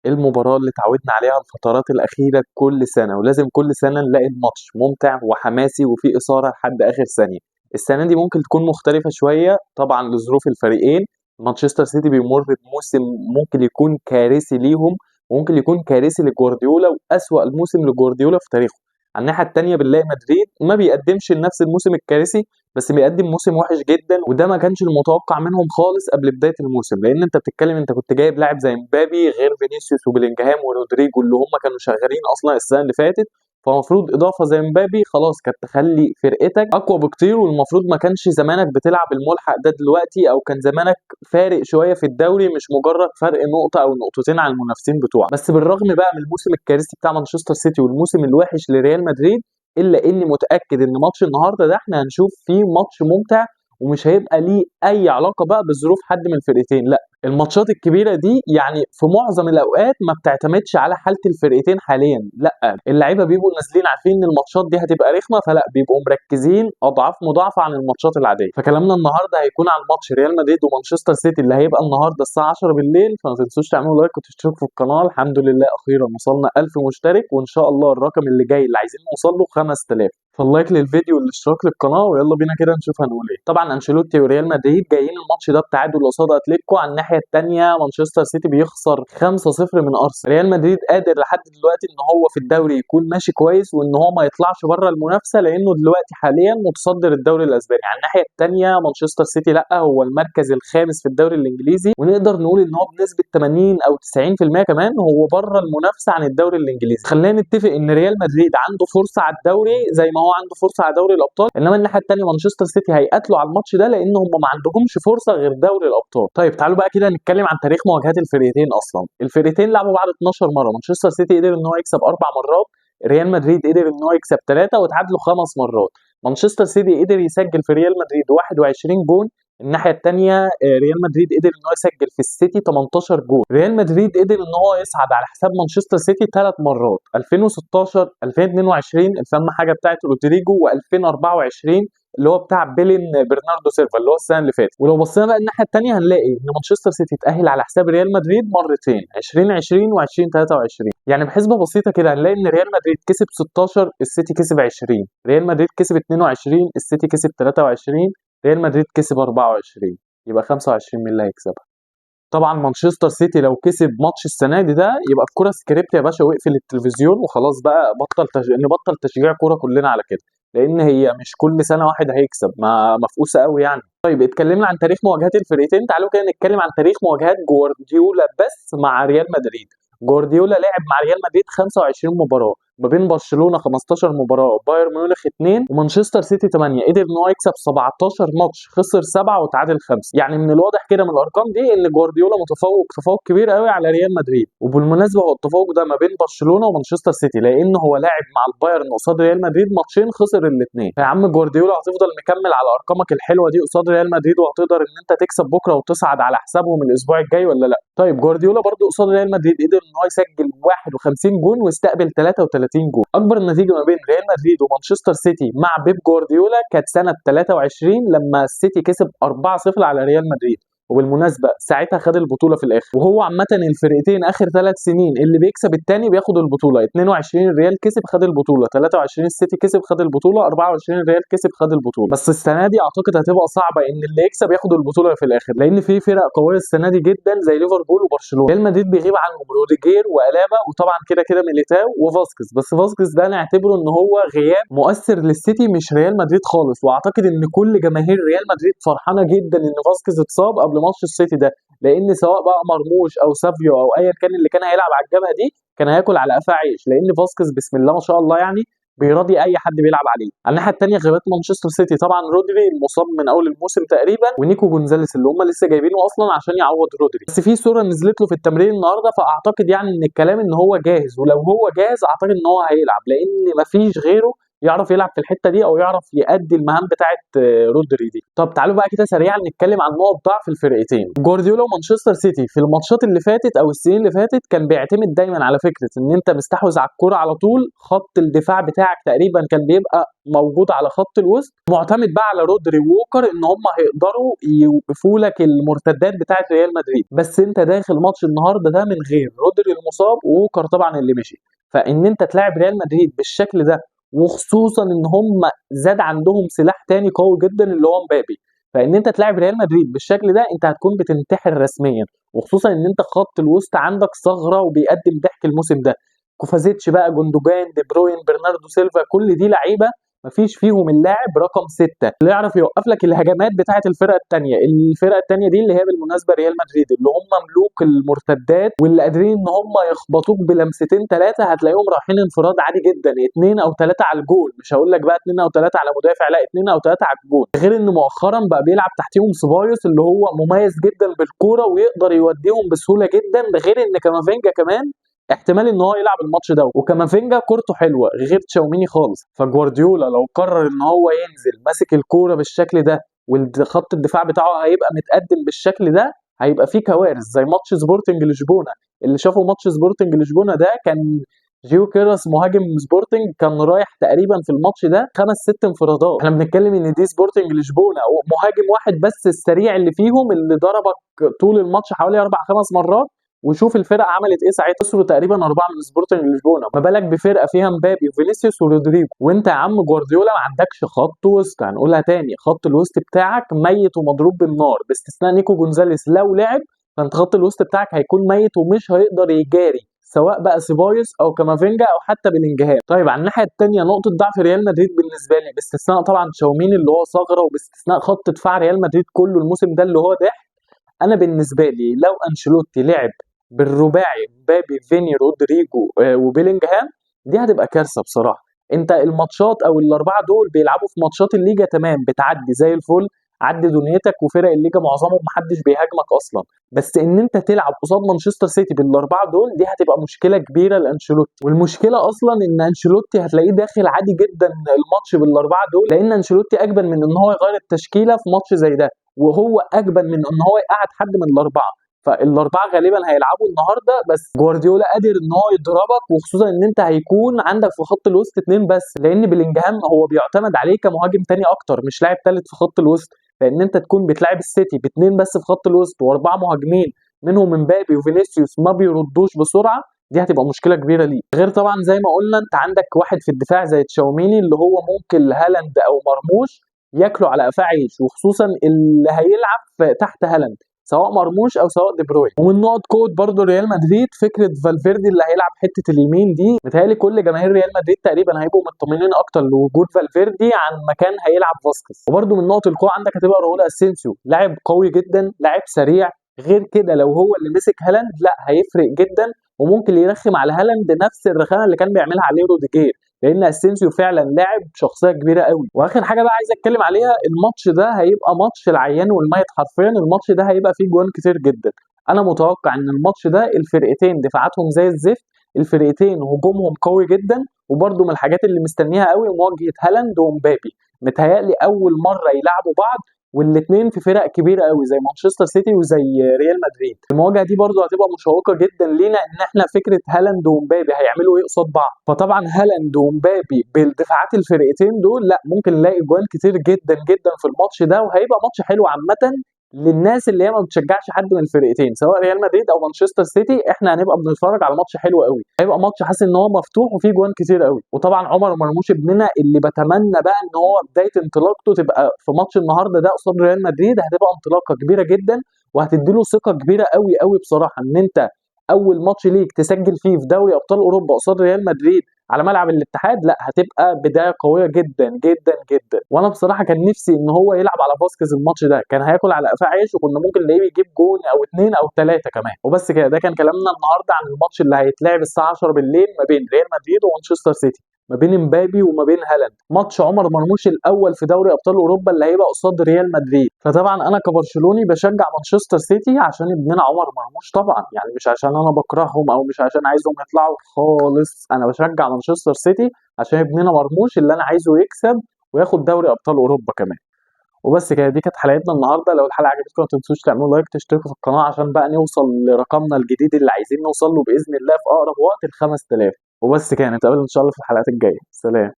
المباراة اللي اتعودنا عليها الفترات الأخيرة كل سنة، ولازم كل سنة نلاقي الماتش ممتع وحماسي وفيه إثارة لحد آخر ثانية. السنة دي ممكن تكون مختلفة شوية طبعا لظروف الفريقين. مانشستر سيتي بيمر بموسم ممكن يكون كارثي ليهم، وممكن يكون كارثي لجوارديولا وأسوأ الموسم لجوارديولا في تاريخه. على الناحية التانية بنلاقي مدريد ما بيقدمش نفس الموسم الكارثي، بس بيقدم موسم وحش جدا، وده ما كانش المتوقع منهم خالص قبل بدايه الموسم. لان انت بتتكلم، انت كنت جايب لاعب زي مبابي غير فينيسيوس وبيلينجهام ورودريجو اللي هم كانوا شغالين اصلا السنه اللي فاتت. فالمفروض اضافه زي مبابي خلاص كانت تخلي فرقتك اقوى بكتير، والمفروض ما كانش زمانك بتلعب الملحق ده دلوقتي، او كان زمانك فارق شويه في الدوري، مش مجرد فرق نقطه او نقطتين على المنافسين بتوعك. بس بالرغم بقى من الموسم الكارثي بتاع مانشستر سيتي والموسم الوحش لريال مدريد، الا اني متاكد ان ماتش النهارده ده احنا هنشوف فيه ماتش ممتع، ومش هيبقى ليه اي علاقه بقى بظروف حد من الفرقتين. لا، الماتشات الكبيره دي يعني في معظم الاوقات ما بتعتمدش على حاله الفرقتين حاليا. لا، اللعيبه بيبقوا نازلين عارفين ان الماتشات دي هتبقى رخمه، فلا بيبقوا مركزين اضعاف مضاعفه عن الماتشات العاديه. فكلامنا النهارده هيكون عن ماتش ريال مدريد ومانشستر سيتي اللي هيبقى النهارده الساعه 10 بالليل. فما تنسوش تعملوا لايك وتشتركوا في القناه. الحمد لله اخيرا وصلنا 1000 مشترك، وان شاء الله الرقم اللي جاي اللي عايزين نوصل له 5000. فاللايك للفيديو والاشتراك للقناه، ويلا بينا كده نشوف هنقول ايه. طبعا انشيلوتي وريال مدريد جايين الماتش ده بتعادل قصاد اتلتيكو. على الناحيه الثانيه مانشستر سيتي بيخسر 5-0 من ارسنال. ريال مدريد قادر لحد دلوقتي ان هو في الدوري يكون ماشي كويس، وان هو ما يطلعش بره المنافسه، لانه دلوقتي حاليا متصدر الدوري الاسباني. على الناحيه الثانيه مانشستر سيتي لا، هو المركز الخامس في الدوري الانجليزي، ونقدر نقول ان هو بنسبه 80 او 90% كمان هو بره المنافسه عن الدوري الانجليزي. خلينا نتفق ان ريال مدريد عنده فرصه على الدوري زي ما هو عنده فرصه على دوري الابطال، انما الناحيه الثانيه مانشستر سيتي هيقاتلوا على الماتش ده لان هم ما عندهمش فرصه غير دوري الابطال. طيب تعالوا بقى كده نتكلم عن تاريخ مواجهات الفريقين. اصلا الفريقين لعبوا بعض 12 مره. مانشستر سيتي قدر ان هو يكسب 4 مرات، ريال مدريد قدر ان هو يكسب 3، وتعادلوا 5 مرات. مانشستر سيتي قدر يسجل في ريال مدريد 21 جون. الناحيه الثانيه ريال مدريد قدر ان هو يسجل في السيتي 18 جول. ريال مدريد قدر ان هو يصعد على حساب مانشستر سيتي 3 مرات، 2016 2022 الفم حاجه بتاعت رودريجو، و2024 اللي هو بتاع بيلين برناردو سيلفا اللي هو السنه اللي فاتت. ولو بصينا بقى الناحيه الثانيه هنلاقي ان مانشستر سيتي اتاهل على حساب ريال مدريد مرتين، 2020 و2023. يعني بحسبه بسيطه كده هنلاقي ان ريال مدريد كسب 16، السيتي كسب 20. ريال مدريد كسب 22، السيتي كسب 23. ريال مدريد كسب 24. يبقى 25 مين اللي هيكسبها؟ طبعا مانشستر سيتي لو كسب ماتش السنه دي ده يبقى الكوره سكريبت يا باشا، واقفل التلفزيون وخلاص بقى، نبطل تشجيع كوره كلنا على كده، لان هي مش كل سنه واحد هيكسب، ما مفقوسه قوي يعني. طيب اتكلمنا عن تاريخ مواجهات الفريقين، تعالوا كده نتكلم عن تاريخ مواجهات جوارديولا بس مع ريال مدريد. جوارديولا لعب مع ريال مدريد 25 مباراه، ما بين برشلونه 15 مباراه، بايرن ميونخ 2، ومانشستر سيتي 8. قدر ان هو يكسب 17 ماتش، خسر 7 وتعادل 5. يعني من الواضح كده من الارقام دي ان جوارديولا متفوق تفوق كبير قوي على ريال مدريد. وبالمناسبه هو التفوق ده ما بين برشلونه ومانشستر سيتي، لان هو لاعب مع البايرن قصاد ريال مدريد ماتشين خسر الاثنين. يا عم جوارديولا هتفضل مكمل على ارقامك الحلوه دي قصاد ريال مدريد، وهتقدر ان انت تكسب بكره وتصعد على حسابهم الاسبوع الجاي ولا لا؟ طيب جوارديولا برضو قصاد ريال مدريد قدر ان هو يسجل 51 جون واستقبل 33 جون. اكبر نتيجه ما بين ريال مدريد ومانشستر سيتي مع بيب جوارديولا كانت سنه 23 لما السيتي كسب 4-0 على ريال مدريد. وبالمناسبه ساعتها خد البطوله في الاخر. وهو عامه الفرقتين اخر 3 سنين اللي بيكسب الثاني بياخد البطوله. 22 ريال كسب خد البطوله، 23 السيتي كسب خد البطوله، 24 ريال كسب خد البطوله. بس السنه دي اعتقد هتبقى صعبه ان اللي يكسب ياخد البطوله في الاخر، لان في فرق قويه السنه دي جدا زي ليفربول وبرشلونه. ريال مدريد بيغيب عنهم روديجير والابا، وطبعا كده كده ميليتاو وفاسكيز. بس فاسكيز ده نعتبره ان هو غياب مؤثر للسيتي مش ريال مدريد خالص. واعتقد ان كل جماهير ريال مدريد فرحانه جدا ان فاسكيز اتصاب قبل ماتش السيتي ده، لان سواء بقى مرموش او سافيو او ايا كان اللي كان هيلعب على الجبهه دي كان هياكل على قفاه عيش، لان فاسكيز بسم الله ما شاء الله يعني بيراضي اي حد بيلعب عليه. على الناحيه الثانيه غيابات مانشستر سيتي، طبعا رودري المصاب من اول الموسم تقريبا، ونيكو جونزاليس اللي هم لسه جايبينه اصلا عشان يعوض رودري. بس في صوره نزلت له في التمرين النهارده، فاعتقد يعني ان الكلام ان هو جاهز، ولو هو جاهز اعتقد ان هو هيلعب، لان مفيش غيره يعرف يلعب في الحته دي او يعرف يأدي المهام بتاعه رودري دي. طب تعالوا بقى كده سريعا نتكلم عن نقط ضعف الفرقتين. جوارديولا ومانشستر سيتي في الماتشات اللي فاتت او السنين اللي فاتت كان بيعتمد دايما على فكره ان انت مستحوذ على الكوره على طول، خط الدفاع بتاعك تقريبا كان بيبقى موجود على خط الوسط، معتمد بقى على رودري ووكر ان هم هيقدروا يوقفوا لك المرتدات بتاعه ريال مدريد. بس انت داخل ماتش النهارده ده من غير رودري المصاب ووكر طبعا اللي مشي، فان انت تلاعب ريال مدريد بالشكل ده، وخصوصا ان هم زاد عندهم سلاح تاني قوي جدا اللي هو مبابي، فان انت تلاعب ريال مدريد بالشكل ده انت هتكون بتنتحر رسميا، وخصوصا ان انت خط الوسط عندك ثغره وبيقدم ضحك الموسم ده. كوفازيتش بقى، جوندوجان، دي بروين، برناردو سيلفا، كل دي لعيبه مفيش فيهم اللاعب رقم 6 اللي يعرف يوقف لك الهجمات بتاعه الفرقه الثانيه. الفرقه الثانيه دي اللي هي بالمناسبه ريال مدريد، اللي هم ملوك المرتدات واللي قادرين ان هم يخبطوك بلمستين ثلاثه هتلاقيهم رايحين انفراد عادي جدا، 2 او 3 على الجول، مش هقول لك بقى 2 او 3 على مدافع، لا 2 او 3 على الجول. غير ان مؤخرا بقى بيلعب تحتيهم سيبايوس اللي هو مميز جدا بالكوره ويقدر يوديهم بسهوله جدا. ده غير ان كامافينجا كمان احتمال ان هو يلعب الماتش ده، وكامافينجا كورته حلوه غير تشاوميني خالص. فجوارديولا لو قرر ان هو ينزل ماسك الكوره بالشكل ده وخط الدفاع بتاعه هيبقى متقدم بالشكل ده، هيبقى فيه كوارث زي ماتش سبورتنج لشبونه. اللي شافوا ماتش سبورتنج لشبونه ده كان جيو كيراس مهاجم سبورتنج كان رايح تقريبا في الماتش ده 5 6 انفرادات. احنا بنتكلم ان دي سبورتنج لشبونه مهاجم واحد بس السريع اللي فيهم اللي ضربك طول الماتش حوالي 4 5 مرات، وشوف الفرقه عملت ايه ساعتها، خسروا تقريبا 4 من سبورتنج لشبونه، ما بالك بفرقه فيها مبابي وفينيسيوس ورودريجو. وانت يا عم جوارديولا ما عندكش خط وسط، هنقولها تاني، خط الوسط بتاعك ميت ومضروب بالنار باستثناء نيكو جونزاليس لو لعب، فانت خط الوسط بتاعك هيكون ميت ومش هيقدر يجاري سواء بقى سيبايوس او كامافينجا او حتى بلينجهام. طيب على الناحيه الثانيه نقطه ضعف ريال مدريد بالنسبه لي باستثناء طبعا تشاوميني اللي هو ثغره، وباستثناء خط دفاع ريال مدريد كله الموسم ده اللي هو ضحك. انا بالنسبه لي لو انشيلوتي لعب بالرباعي مبابي فيني رودريجو وبيلينجهام، دي هتبقى كارثه بصراحه. انت الماتشات او الاربعه دول بيلعبوا في ماتشات الليجا تمام، بتعدي زي الفل، عدي دنيتك، وفرق الليجا معظمهم محدش بيهاجمك اصلا. بس ان انت تلعب قصاد مانشستر سيتي بالاربعه دول دي هتبقى مشكله كبيره لانشيلوتي. والمشكله اصلا ان انشيلوتي هتلاقيه داخل عادي جدا الماتش بالاربعه دول، لان انشيلوتي اجبن من ان هو يغير التشكيله في ماتش زي ده، وهو اجبن من ان هو يقعد حد من الاربعه. فالاربعه غالبا هيلعبوا النهارده، بس جوارديولا قادر ان هو يضربك، وخصوصا ان انت هيكون عندك في خط الوسط 2 بس، لان بلينجهام هو بيعتمد عليه كمهاجم تاني اكتر مش لاعب ثالث في خط الوسط. فان انت تكون بتلعب السيتي ب2 بس في خط الوسط و4 مهاجمين منهم امبابي وفينيسيوس ما بيردوش بسرعه، دي هتبقى مشكله كبيره ليه. غير طبعا زي ما قلنا انت عندك واحد في الدفاع زي تشاوميني اللي هو ممكن هالاند او مرموش ياكلوا على قفاه عيش، وخصوصا اللي هيلعب تحت هالاند سواء مرموش او سواء دي بروين. ومن نقط قوه برضه ريال مدريد فكره فالفيردي اللي هيلعب حته اليمين دي، متهيألي كل جماهير ريال مدريد تقريبا هيبقوا مطمنين اكتر لوجود فالفيردي عن مكان هيلعب فاسكيز. وبرضه من نقط القوه عندك هتبقى راؤول اسينسيو، لاعب قوي جدا، لاعب سريع. غير كده لو هو اللي مسك هالاند لا هيفرق جدا، وممكن يرخم على هالاند نفس الرخامه اللي كان بيعملها عليه روديجير، لان اسينسيو فعلا لاعب شخصيه كبيره قوي. واخر حاجه بقى عايز اتكلم عليها، الماتش ده هيبقى ماتش العيان والميت حرفيا، الماتش ده هيبقى فيه جوان كتير جدا. انا متوقع ان الماتش ده الفرقتين دفاعاتهم زي الزفت، الفرقتين هجومهم قوي جدا، وبرده من الحاجات اللي مستنيها قوي مواجهه هالاند ومبابي. متهيألي اول مره يلعبوا بعض والاثنين في فرق كبيره قوي زي مانشستر سيتي وزي ريال مدريد. المواجهه دي برضو هتبقى مشوقه جدا لينا، ان احنا فكره هالاند ومبابي هيعملوا ايه قصاد بعض. فطبعا هالاند ومبابي بالدفاعات الفرقتين دول لا ممكن نلاقي جوان كتير جدا جدا في الماتش ده، وهيبقى ماتش حلو عامه للناس اللي هي ما بتشجعش حد من الفرقتين سواء ريال مدريد او مانشستر سيتي. احنا هنبقى بنتفرج على ماتش حلو قوي، هيبقى ماتش حاسس ان هو مفتوح وفيه جوان كتير قوي. وطبعا عمر مرموش ابننا اللي بتمنى بقى ان هو بدايه انطلاقته تبقى في ماتش النهارده ده قصاد ريال مدريد، هتبقى انطلاقه كبيره جدا وهتديله ثقه كبيره قوي قوي بصراحه، ان انت اول ماتش ليك تسجل فيه في دوري ابطال اوروبا قصاد ريال مدريد على ملعب الاتحاد، لا هتبقى بدايه قويه جدا جدا جدا. وانا بصراحه كان نفسي ان هو يلعب على فاسكيز الماتش ده، كان هياكل على قفاه عيش، وكنا ممكن نلاقيه يجيب جون او 2 او 3 كمان. وبس كده، ده كان كلامنا النهارده عن الماتش اللي هيتلعب الساعه 10 بالليل ما بين ريال مدريد ومانشستر سيتي. ما بين امبابي وما بين هالاند، ماتش عمر مرموش الاول في دوري ابطال اوروبا اللي هيبقى قصاد ريال مدريد. فطبعا انا كبرشلوني بشجع مانشستر سيتي عشان ابننا عمر مرموش طبعا، يعني مش عشان انا بكرههم او مش عشان عايزهم يطلعوا خالص، انا بشجع مانشستر سيتي عشان ابننا مرموش اللي انا عايزه يكسب وياخد دوري ابطال اوروبا كمان. وبس كده، دي كانت حلقتنا النهارده. لو الحلقه عجبتكم ما تنسوش تعملوا لايك، تشتركوا في القناه عشان بقى نوصل لرقمنا الجديد اللي عايزين نوصل له باذن الله في اقرب وقت ال 5000. وبس كده، نتقابل ان شاء الله في الحلقات الجايه. سلام.